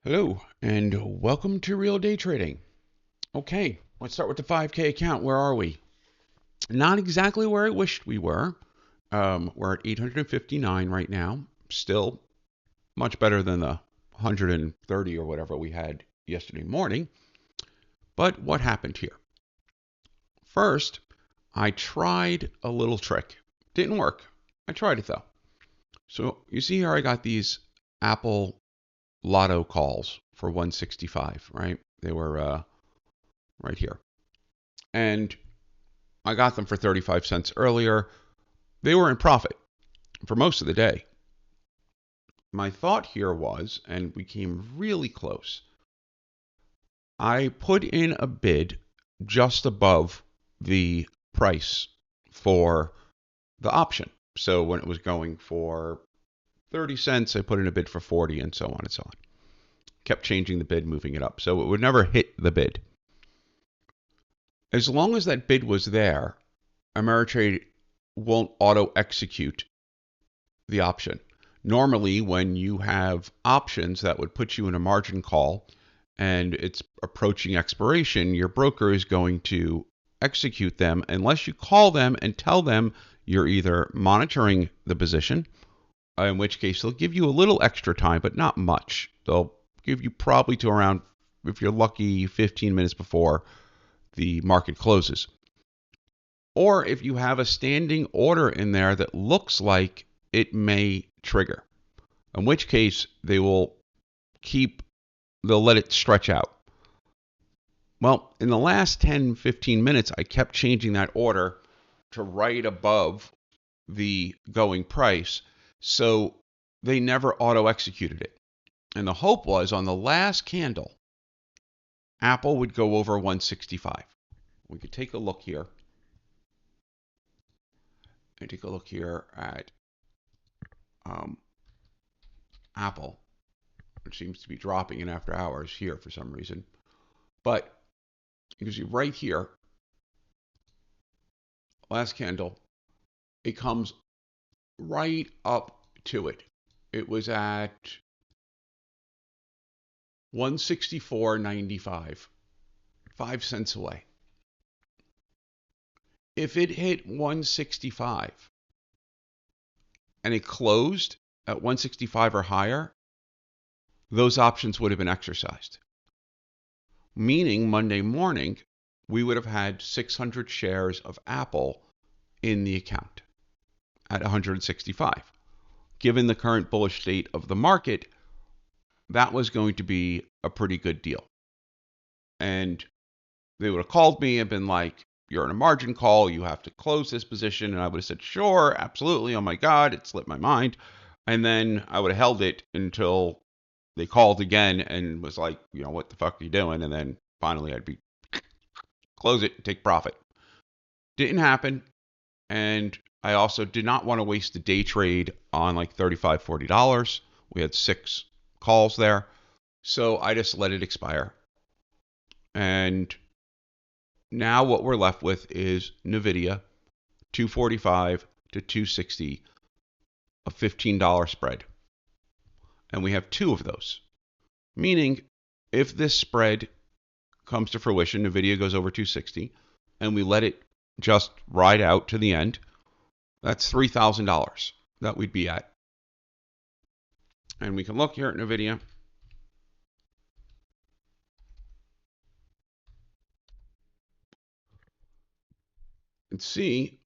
Hello, and welcome to Real Day Trading. Okay, let's start with the 5K account. Where are we? Not exactly where I wished we were. We're at 859 right now. Still much better than the 130 or whatever we had yesterday morning. But what happened here? First, I tried a little trick. Didn't work. I tried it though. So you see here I got these Apple Lotto calls for 165, right? They were right here. And I got them for 35 cents earlier. They were in profit for most of the day. My thought here was, and we came really close, I put in a bid just above the price for the option. So when it was going for 30 cents, I put in a bid for 40 and so on and so on. Kept changing the bid, moving it up. So it would never hit the bid. As long as that bid was there, Ameritrade won't auto execute the option. Normally, when you have options that would put you in a margin call and it's approaching expiration, your broker is going to execute them unless you call them and tell them you're either monitoring the position, in which case they'll give you a little extra time, but not much. They'll give you probably to around, if you're lucky, 15 minutes before the market closes. Or if you have a standing order in there that looks like it may trigger, in which case they'll let it stretch out. Well, in the last 10, 15 minutes, I kept changing that order to right above the going price, so they never auto-executed it. And the hope was on the last candle, Apple would go over 165. We could take a look here. And take a look here at Apple, which seems to be dropping in after hours here for some reason. But you can see right here, last candle, it comes right up to it. It was at 164.95, 5 cents away. If it hit 165 and it closed at 165 or higher, those options would have been exercised. Meaning Monday morning, we would have had 600 shares of Apple in the account at 165. Given the current bullish state of the market, that was going to be a pretty good deal. And they would have called me and been like, you're in a margin call, you have to close this position. And I would have said, sure, absolutely. Oh my God, it slipped my mind. And then I would have held it until they called again and was like, what the fuck are you doing? And then finally I'd be close it and take profit. Didn't happen. And I also did not want to waste the day trade on like $35, $40. We had 6 calls there. So I just let it expire. And now what we're left with is NVIDIA, 245 to 260, a $15 spread. And we have 2 of those. Meaning, if this spread comes to fruition, NVIDIA goes over 260, and we let it just ride out to the end, that's $3,000 that we'd be at. And we can look here at NVIDIA. And see,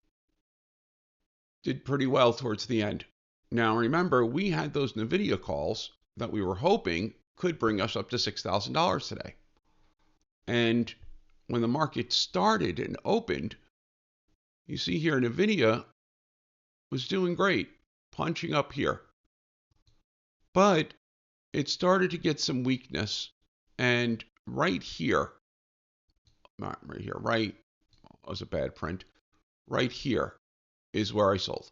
did pretty well towards the end. Now remember, we had those NVIDIA calls that we were hoping could bring us up to $6,000 today. And when the market started and opened, you see here NVIDIA was doing great, punching up here. But it started to get some weakness. And right here, not right here, right, was a bad print. Right here is where I sold.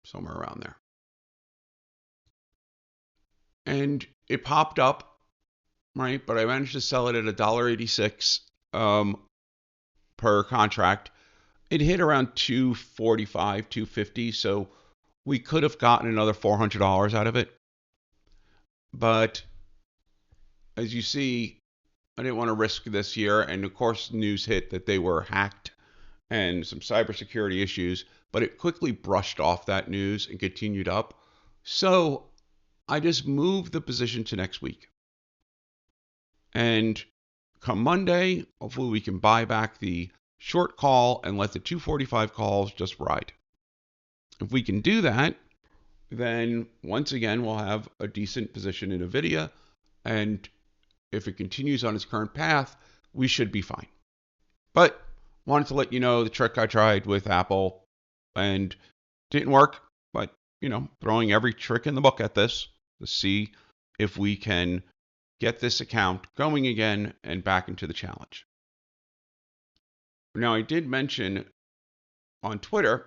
Somewhere around there. And it popped up, right? But I managed to sell it at $1.86 per contract. It hit around 245, 250, so we could have gotten another $400 out of it. But as you see, I didn't want to risk this year. And of course, news hit that they were hacked and some cybersecurity issues, but it quickly brushed off that news and continued up. So I just moved the position to next week. And come Monday, hopefully we can buy back the short call and let the 245 calls just ride. If we can do that, then once again, we'll have a decent position in NVIDIA. And if it continues on its current path, we should be fine. But wanted to let you know the trick I tried with Apple and didn't work. But, throwing every trick in the book at this to see if we can get this account going again and back into the challenge. Now, I did mention on Twitter,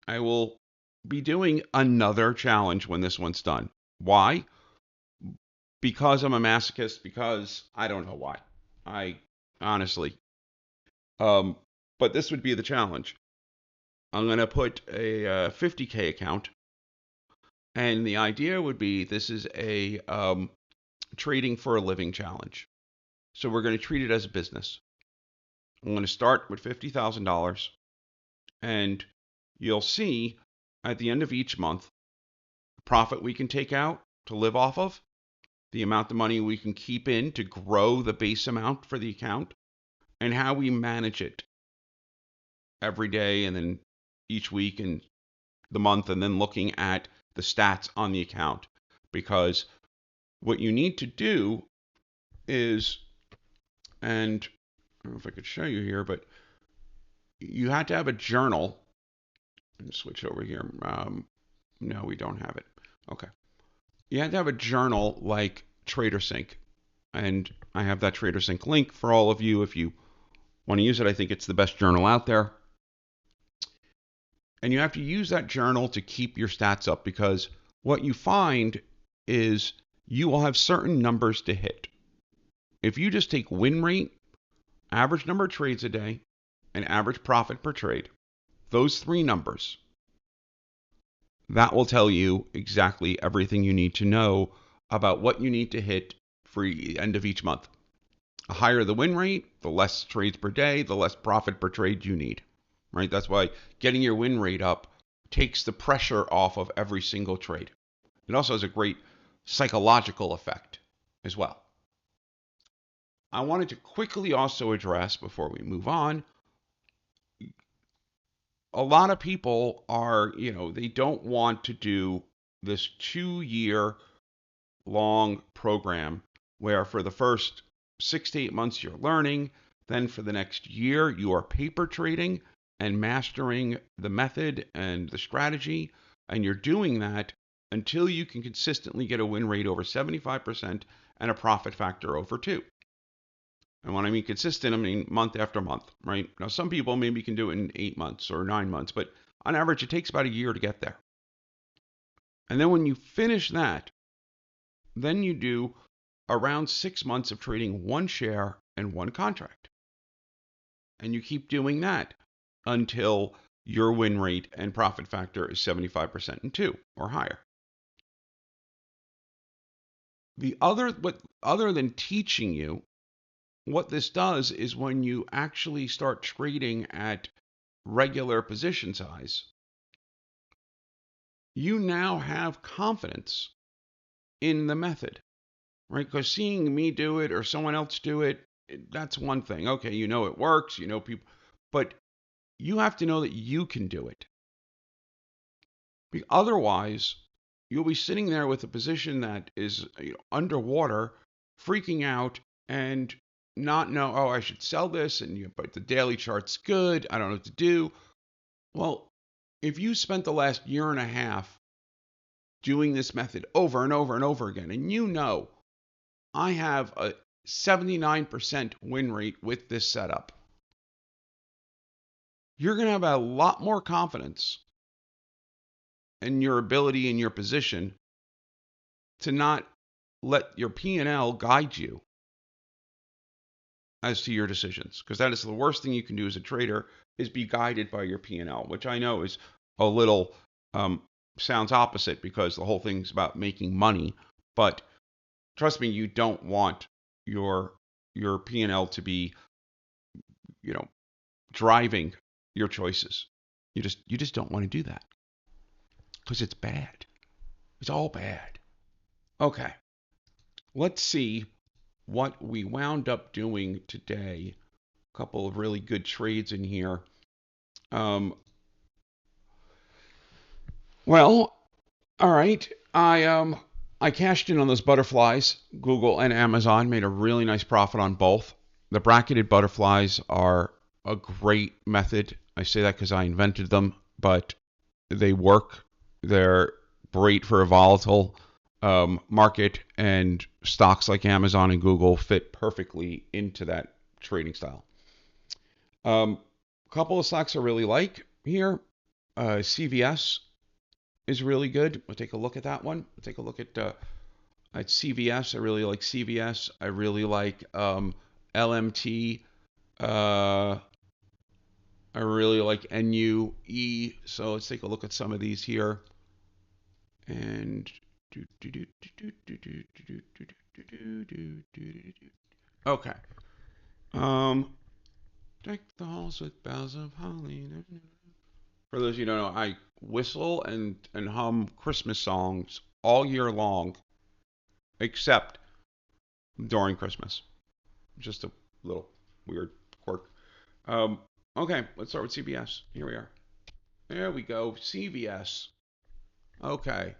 I will be doing another challenge when this one's done. Why? Because I'm a masochist, because I don't know why. I honestly. But this would be the challenge. I'm going to put a 50K account. And the idea would be this is a trading for a living challenge. So we're going to treat it as a business. I'm going to start with $50,000. And you'll see at the end of each month, the profit we can take out to live off of, the amount of money we can keep in to grow the base amount for the account, and how we manage it every day and then each week and the month, and then looking at the stats on the account. Because what you need to do is, and I don't know if I could show you here, but you had to have a journal. Let me switch over here. No, we don't have it. Okay. You had to have a journal like TraderSync. And I have that TraderSync link for all of you if you want to use it. I think it's the best journal out there. And you have to use that journal to keep your stats up, because what you find is you will have certain numbers to hit. If you just take win rate, average number of trades a day, and average profit per trade, those three numbers, that will tell you exactly everything you need to know about what you need to hit for the end of each month. The higher the win rate, the less trades per day, the less profit per trade you need, right? That's why getting your win rate up takes the pressure off of every single trade. It also has a great psychological effect as well. I wanted to quickly also address, before we move on, a lot of people are, they don't want to do this 2-year long program where for the first 6 to 8 months you're learning, then for the next year you are paper trading and mastering the method and the strategy, and you're doing that until you can consistently get a win rate over 75% and a profit factor over 2. And when I mean consistent, I mean month after month, right? Now, some people maybe can do it in 8 months or 9 months, but on average, it takes about a year to get there. And then when you finish that, then you do around 6 months of trading one share and one contract. And you keep doing that until your win rate and profit factor is 75% and 2 or higher. Other than teaching you, what this does is when you actually start trading at regular position size, you now have confidence in the method, right? Because seeing me do it or someone else do it, that's one thing. Okay, it works, people, but you have to know that you can do it. Otherwise, you'll be sitting there with a position that is underwater, freaking out, and not know, oh, I should sell this, but the daily chart's good, I don't know what to do. Well, if you spent the last year and a half doing this method over and over and over again, and I have a 79% win rate with this setup, you're going to have a lot more confidence in your ability and your position to not let your P&L guide you as to your decisions, because that is the worst thing you can do as a trader, is be guided by your P&L, which I know is a little sounds opposite, because the whole thing's about making money. But trust me, you don't want your P&L to be, driving your choices. You just don't want to do that because it's bad. It's all bad. Okay, let's see what we wound up doing today. A couple of really good trades in here. Well, all right. I cashed in on those butterflies. Google and Amazon made a really nice profit on both. The bracketed butterflies are a great method. I say that because I invented them, but they work. They're great for a volatile market, and stocks like Amazon and Google fit perfectly into that trading style. A couple of stocks I really like here. CVS is really good. We'll take a look at that one. We'll take a look at CVS. I really like CVS. I really like LMT. I really like NUE. So let's take a look at some of these here. And okay. Deck the halls with boughs of holly. For those of you who don't know, I whistle and hum Christmas songs all year long, except during Christmas. Just a little weird quirk. Okay, let's start with CVS. Here we are. There we go, CVS. Okay.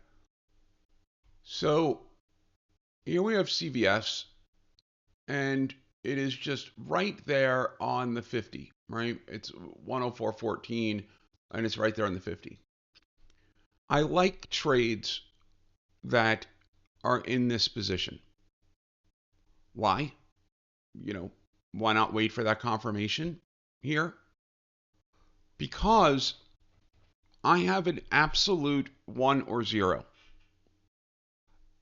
So here we have CVS, and it is just right there on the 50, right? It's 104.14, and it's right there on the 50. I like trades that are in this position. Why? Why not wait for that confirmation here? Because I have an absolute 1 or 0.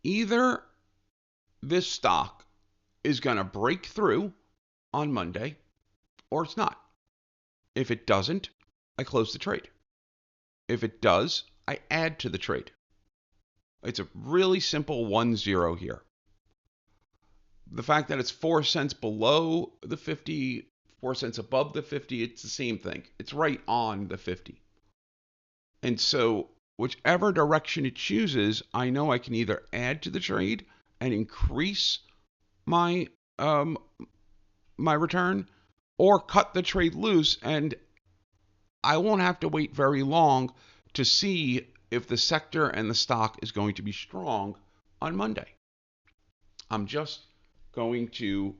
Either this stock is going to break through on Monday, or it's not. If it doesn't, I close the trade. If it does, I add to the trade. It's a really simple 1-0 here. The fact that it's 4 cents below the 50, 4 cents above the 50, it's the same thing. It's right on the 50. And so whichever direction it chooses, I know I can either add to the trade and increase my my return, or cut the trade loose, and I won't have to wait very long to see if the sector and the stock is going to be strong on Monday. I'm just going to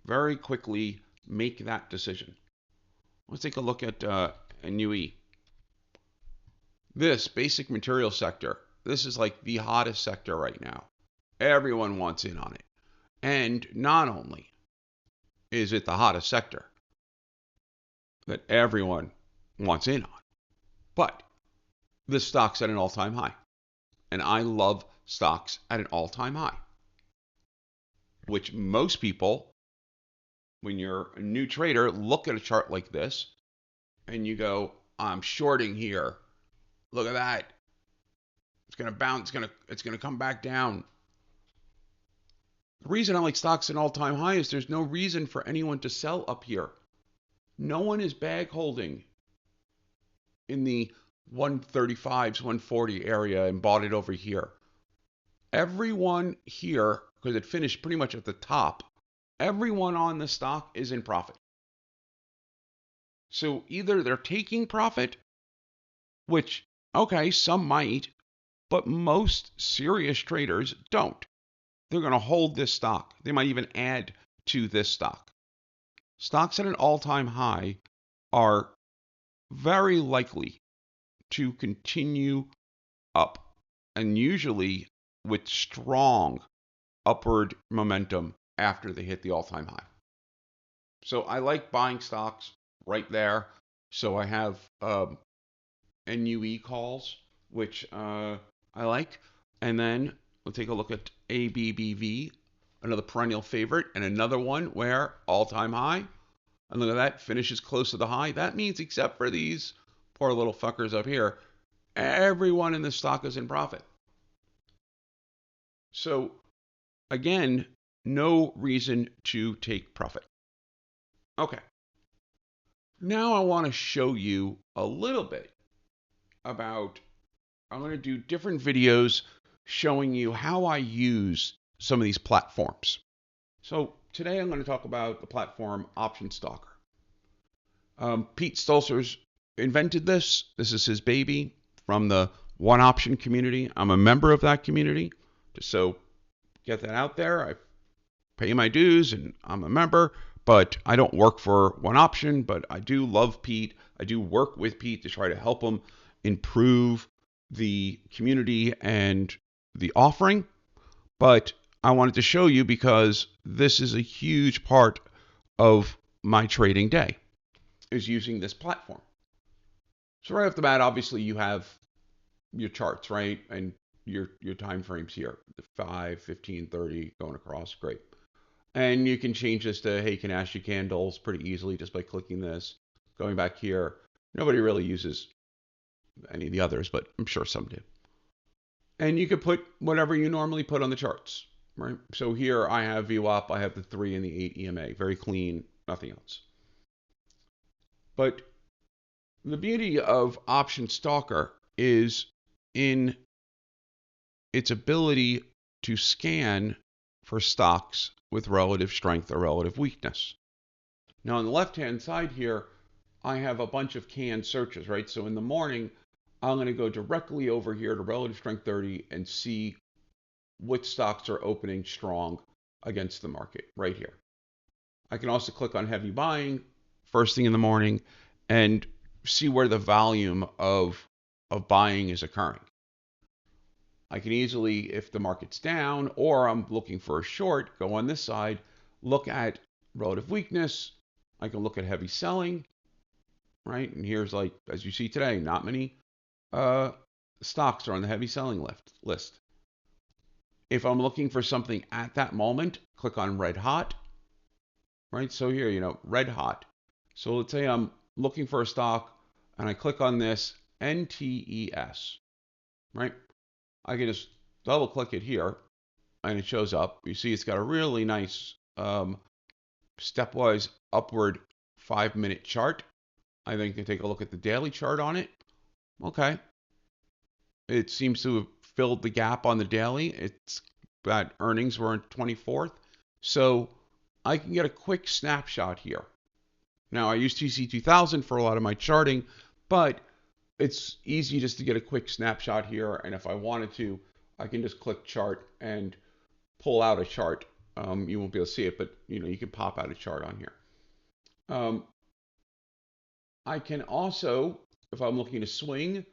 very quickly make that decision. Let's take a look at NUE. This basic material sector, this is like the hottest sector right now. Everyone wants in on it. And not only is it the hottest sector that everyone wants in on, but this stock's at an all-time high. And I love stocks at an all-time high, which most people, when you're a new trader, look at a chart like this and you go, I'm shorting here. Look at that. It's going to bounce. It's going to come back down. The reason I like stocks at an all-time high is there's no reason for anyone to sell up here. No one is bag holding in the 135s, 140 area and bought it over here. Everyone here, because it finished pretty much at the top, everyone on the stock is in profit. So either they're taking profit, which, okay, some might, but most serious traders don't. They're going to hold this stock. They might even add to this stock. Stocks at an all-time high are very likely to continue up, and usually with strong upward momentum after they hit the all-time high. So I like buying stocks right there. So I have NUE calls, which I like. And then we'll take a look at ABBV, another perennial favorite, and another one where all-time high. And look at that, finishes close to the high. That means, except for these poor little fuckers up here, everyone in the stock is in profit. So again, no reason to take profit. Okay. Now I want to show you a little bit about, I'm going to do different videos showing you how I use some of these platforms. So today I'm going to talk about the platform Option Stalker. Pete Stolzer's invented this. This is his baby from the One Option community. I'm a member of that community, just so get that out there. I pay my dues and I'm a member, but I don't work for One Option, but I do love Pete. I do work with Pete to try to help him improve the community and the offering. But I wanted to show you because this is a huge part of my trading day, is using this platform. So right off the bat, obviously you have your charts, right? And your time frames here, the 5, 15, 30 going across, great. And you can change this to Heikin Ashi candles pretty easily just by clicking this. Going back here, nobody really uses any of the others, but I'm sure some do. And you could put whatever you normally put on the charts, right? So here I have VWAP, I have the 3 and the 8 EMA, very clean, nothing else. But the beauty of Option Stalker is in its ability to scan for stocks with relative strength or relative weakness. Now on the left-hand side here, I have a bunch of canned searches, right? So in the morning, I'm going to go directly over here to relative strength 30 and see which stocks are opening strong against the market right here. I can also click on heavy buying first thing in the morning and see where the volume of buying is occurring. I can easily, if the market's down or I'm looking for a short, go on this side, look at relative weakness. I can look at heavy selling, right? And here's, like, as you see today, not many stocks are on the heavy selling list. If I'm looking for something at that moment, click on red hot, right? So here, red hot. So let's say I'm looking for a stock and I click on this NTES, right? I can just double click it here and it shows up. You see it's got a really nice stepwise upward 5-minute chart. I think you can take a look at the daily chart on it. Okay. It seems to have filled the gap on the daily. It's that earnings were on 24th. So I can get a quick snapshot here. Now I use TC2000 for a lot of my charting, but it's easy just to get a quick snapshot here. And if I wanted to, I can just click chart and pull out a chart. You won't be able to see it, but you can pop out a chart on here. I can also, if I'm looking to swing,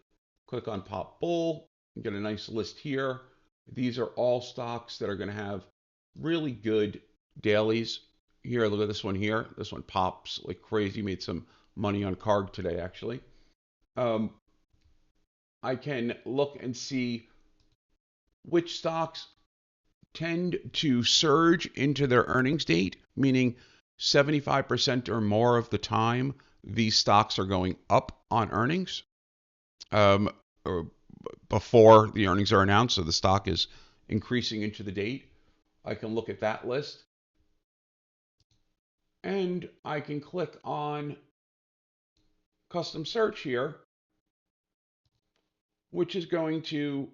click on pop bull and get a nice list here. These are all stocks that are going to have really good dailies. Here, look at this one here. This one pops like crazy. Made some money on CARG today, actually. I can look and see which stocks tend to surge into their earnings date, meaning 75% or more of the time these stocks are going up on earnings or before the earnings are announced, so the stock is increasing into the date. I can look at that list and I can click on custom search here, which is going to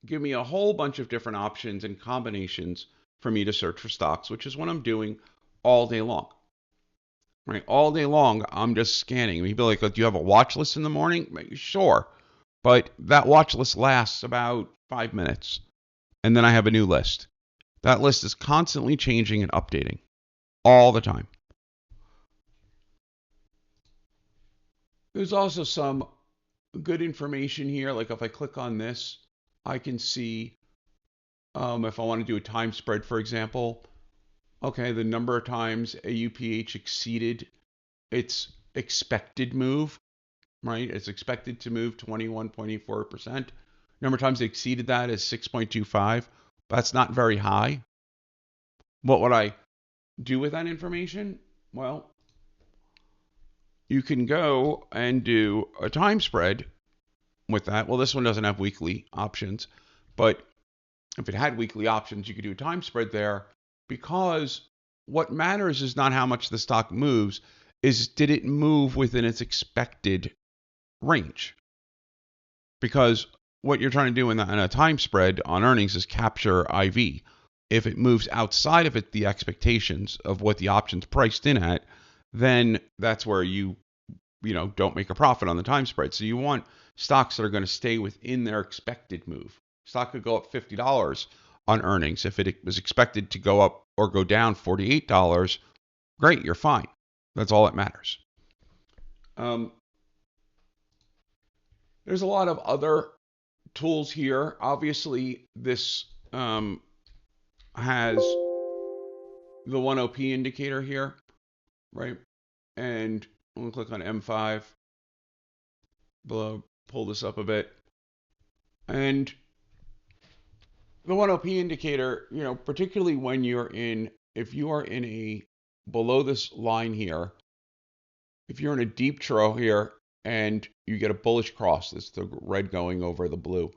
give me a whole bunch of different options and combinations for me to search for stocks, which is what I'm doing all day long. Right, all day long, I'm just scanning. People are like, do you have a watch list in the morning? Sure, but that watch list lasts about 5 minutes, and then I have a new list. That list is constantly changing and updating all the time. There's also some good information here. Like if I click on this, I can see if I want to do a time spread, for example, okay, the number of times AUPH exceeded its expected move, right? It's expected to move 21.84%. Number of times it exceeded that is 6.25. That's not very high. What would I do with that information? Well, you can go and do a time spread with that. Well, this one doesn't have weekly options, but If it had weekly options, you could do a time spread there, because what matters is not how much the stock moves, is did it move within its expected range? Because what you're trying to do in a time spread on earnings is capture IV. If it moves outside of the expectations of what the option's priced in at, then that's where you don't make a profit on the time spread. So you want stocks that are going to stay within their expected move. Stock could go up $50 on earnings. If it was expected to go up or go down $48, great, you're fine. That's all that matters. There's a lot of other tools here. Obviously, this has the 1OP indicator here, right? And I'm going to click on M5 below, pull this up a bit. And the 1OP indicator, particularly when if you are in below this line here, if you're in a deep trough here and you get a bullish cross, that's the red going over the blue,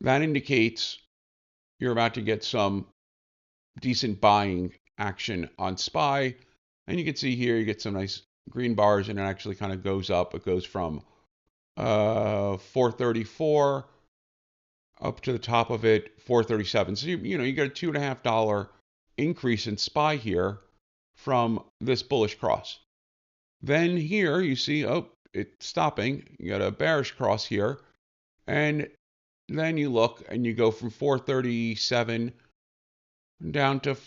that indicates you're about to get some decent buying action on SPY. And you can see here, you get some nice green bars, and it actually kind of goes up. It goes from 434 up to the top of it, 437. So you get a $2.50 increase in SPY here from this bullish cross. Then here you see, it's stopping. You got a bearish cross here, and then you look and you go from 437 down to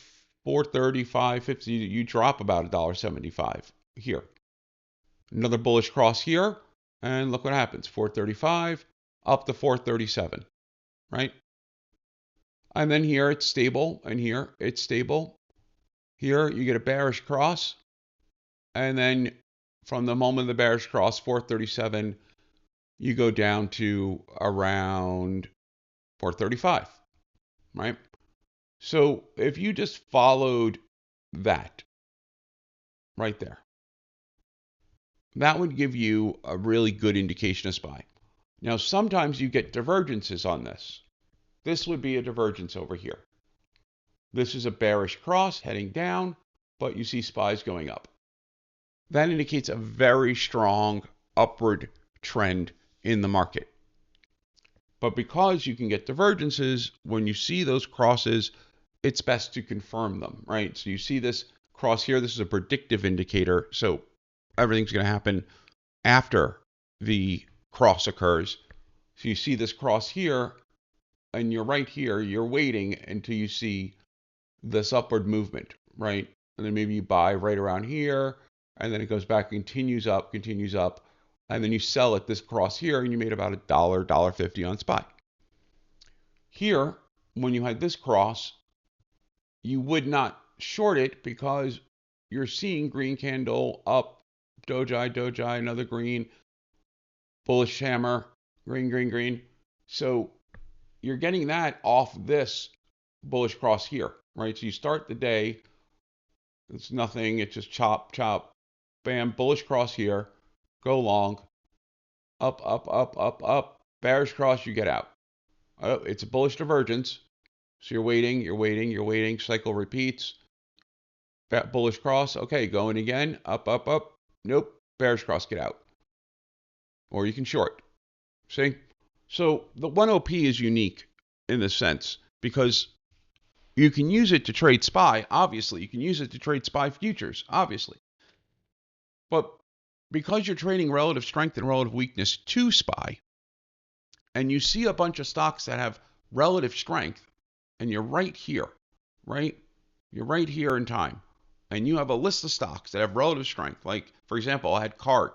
435.50. You drop about $1.75 here. Another bullish cross here, and look what happens. 435 up to 437, right? And then here it's stable, and here it's stable. Here you get a bearish cross, and then from the moment of the bearish cross, 437, you go down to around 435, right? So if you just followed that right there, that would give you a really good indication of SPY. Now, sometimes you get divergences on this. This would be a divergence over here. This is a bearish cross heading down, but you see SPY's going up. That indicates a very strong upward trend in the market. But because you can get divergences, when you see those crosses, it's best to confirm them, right? So you see this cross here. This is a predictive indicator. So everything's going to happen after the cross occurs. So you see this cross here, and you're right here. You're waiting until you see this upward movement, right? And then maybe you buy right around here, and then it goes back, continues up, and then you sell at this cross here, and you made about $1, $1.50 on SPY. Here, when you had this cross, you would not short it because you're seeing green candle up, doji, another green, bullish hammer, green. So you're getting that off this bullish cross here, right? So you start the day, it's nothing, it's just chop, bam, bullish cross here, go long, up, bearish cross, you get out. Oh, it's a bullish divergence. So you're waiting, cycle repeats. Bullish cross, okay, going again, up. Nope, bearish cross, get out. Or you can short. See? So the 1OP is unique in this sense because you can use it to trade SPY, obviously. You can use it to trade SPY futures, obviously. But because you're trading relative strength and relative weakness to SPY, and you see a bunch of stocks that have relative strength, and you're right here, right? You're right here in time. And you have a list of stocks that have relative strength. Like, for example, I had CARG.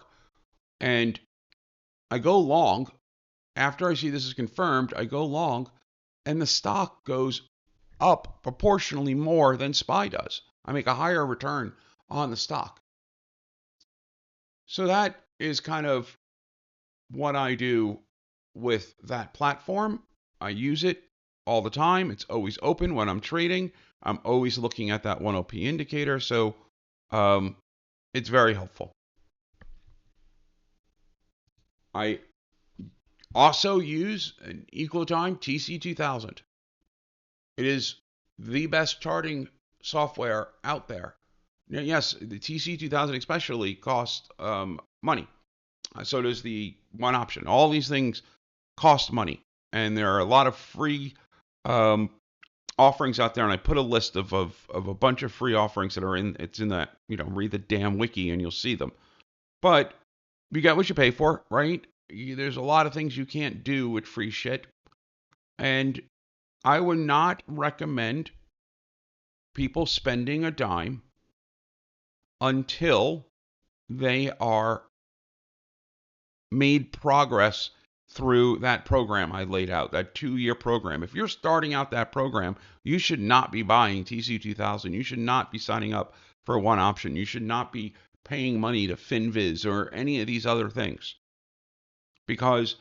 And I go long. After I see this is confirmed, I go long. And the stock goes up proportionally more than SPY does. I make a higher return on the stock. So that is kind of what I do with that platform. I use it all the time. It's always open when I'm trading. I'm always looking at that 1OP indicator. So it's very helpful. I Also use an equal time TC2000. It is the best charting software out there. Yes, the TC2000 especially costs money. So does the one option. All these things cost money, and there are a lot of free um, offerings out there. And I put a list of a bunch of free offerings that are in. It's in that, read the damn wiki and you'll see them. But you get what you pay for, right? There's a lot of things you can't do with free shit, and I would not recommend people spending a dime until they are made progress through that program I laid out, that 2-year program. If you're starting out that program, you should not be buying TC2000. You should not be signing up for one option. You should not be paying money to FinViz or any of these other things, because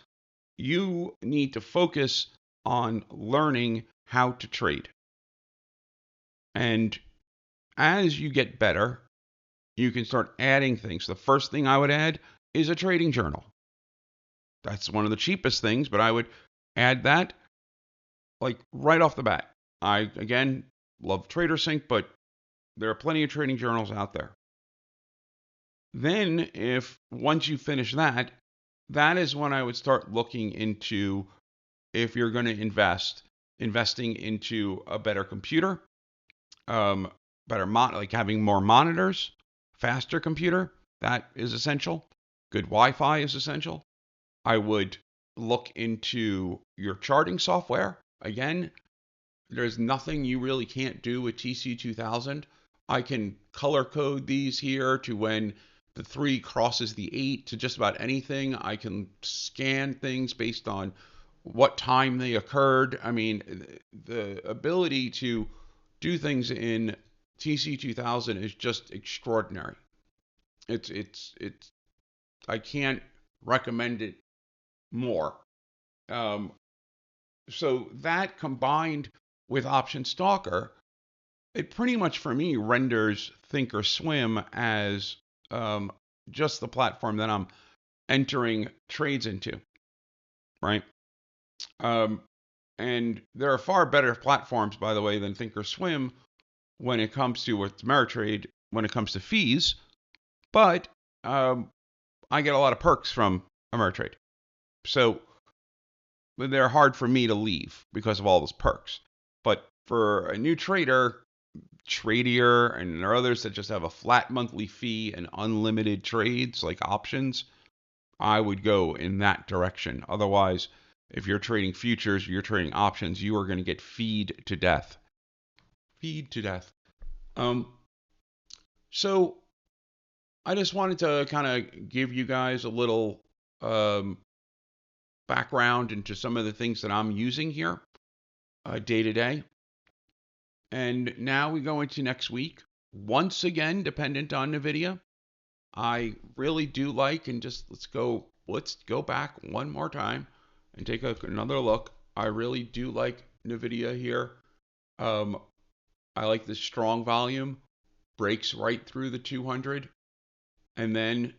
you need to focus on learning how to trade. And as you get better, you can start adding things. The first thing I would add is a trading journal. That's one of the cheapest things, but I would add that like right off the bat. I, again, love TraderSync, but there are plenty of trading journals out there. Then, if once you finish that, that is when I would start looking into, if you're going to investing into a better computer, like having more monitors, faster computer. That is essential. Good Wi-Fi is essential. I would look into your charting software. Again, there's nothing you really can't do with TC2000. I can color code these here to when the 3 crosses the 8 to just about anything. I can scan things based on what time they occurred. I mean, the ability to do things in TC2000 is just extraordinary. It's I can't recommend it more. So that combined with Option Stalker, it pretty much for me renders Thinkorswim as just the platform that I'm entering trades into, right? And there are far better platforms, by the way, than Thinkorswim when it comes to with Ameritrade, when it comes to fees. But I get a lot of perks from Ameritrade. So they're hard for me to leave because of all those perks. But for a new trader, Tradier, and there are others that just have a flat monthly fee and unlimited trades like options, I would go in that direction. Otherwise, if you're trading futures, you're trading options, you are going to get feed to death. Feed to death. So I just wanted to kind of give you guys a little background into some of the things that I'm using here day to day. And now we go into next week. Once again, dependent on NVIDIA. I really do like, and just let's go back one more time and take another look. I really do like NVIDIA here. I like the strong volume, breaks right through the 200, and then,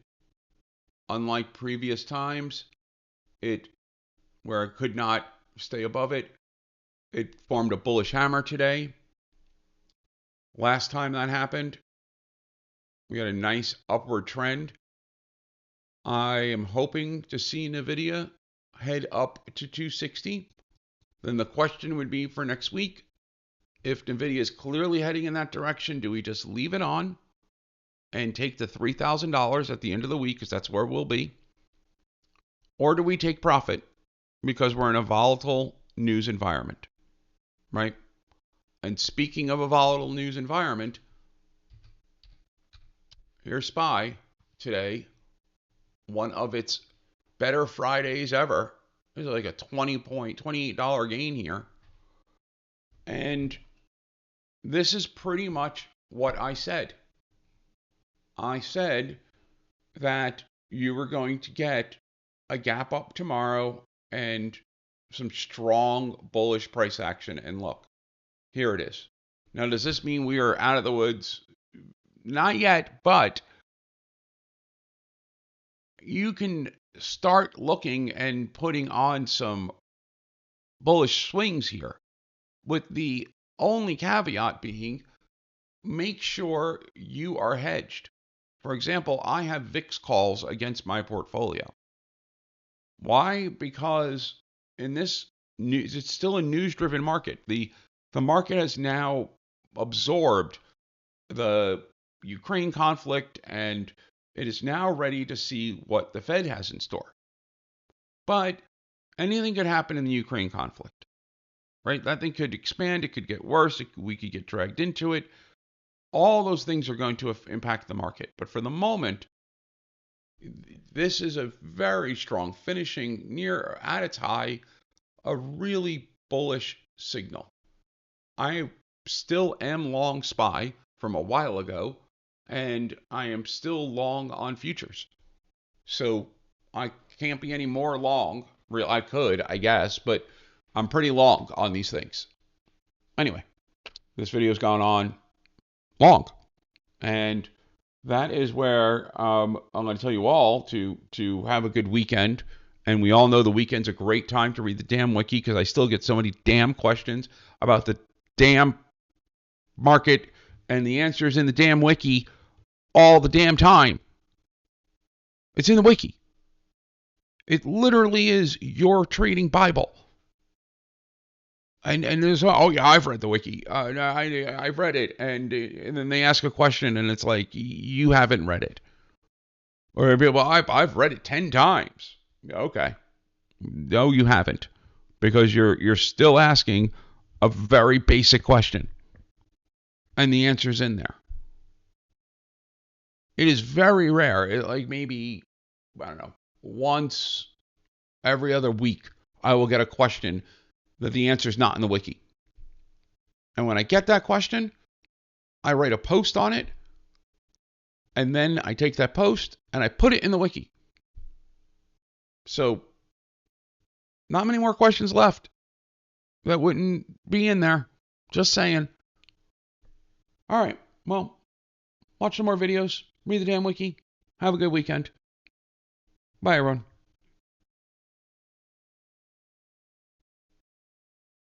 unlike previous times, where it could not stay above it, it formed a bullish hammer today. Last time that happened, we had a nice upward trend. I am hoping to see NVIDIA head up to 260. Then the question would be for next week, if NVIDIA is clearly heading in that direction, do we just leave it on and take the $3,000 at the end of the week, because that's where we'll be? Or do we take profit because we're in a volatile news environment, right? And speaking of a volatile news environment, here's SPY today, one of its better Fridays ever. There's like a $28 gain here. And this is pretty much what I said. I said that you were going to get a gap up tomorrow and some strong bullish price action. And look, here it is. Now, does this mean we are out of the woods? Not yet, but you can start looking and putting on some bullish swings here, with the only caveat being make sure you are hedged. For example, I have VIX calls against my portfolio. Why? Because in this news, it's still a news-driven market. The market has now absorbed the Ukraine conflict, and it is now ready to see what the Fed has in store. But anything could happen in the Ukraine conflict, right? That thing could expand. It could get worse. We could get dragged into it. All those things are going to impact the market. But for the moment, this is a very strong finishing near at its high, a really bullish signal. I still am long SPY from a while ago, and I am still long on futures. So I can't be any more long. I could, I guess, but I'm pretty long on these things. Anyway, this video's gone on long, and that is where I'm going to tell you all to have a good weekend. And we all know the weekend's a great time to read the damn wiki, because I still get so many damn questions about the damn market, and the answer's in the damn wiki all the damn time. It's in the wiki. It literally is your trading Bible. And there's, oh yeah, I've read the wiki. I've read it, and then they ask a question, and it's like, you haven't read it. Or well, I've read it 10 times. Okay, no, you haven't, because you're still asking a very basic question, and the answer's in there. It is very rare. Like maybe, I don't know, once every other week, I will get a question that the answer is not in the wiki. And when I get that question, I write a post on it, and then I take that post and I put it in the wiki. So, not many more questions left that wouldn't be in there. Just saying. All right, well, watch some more videos, read the damn wiki, have a good weekend. Bye, everyone.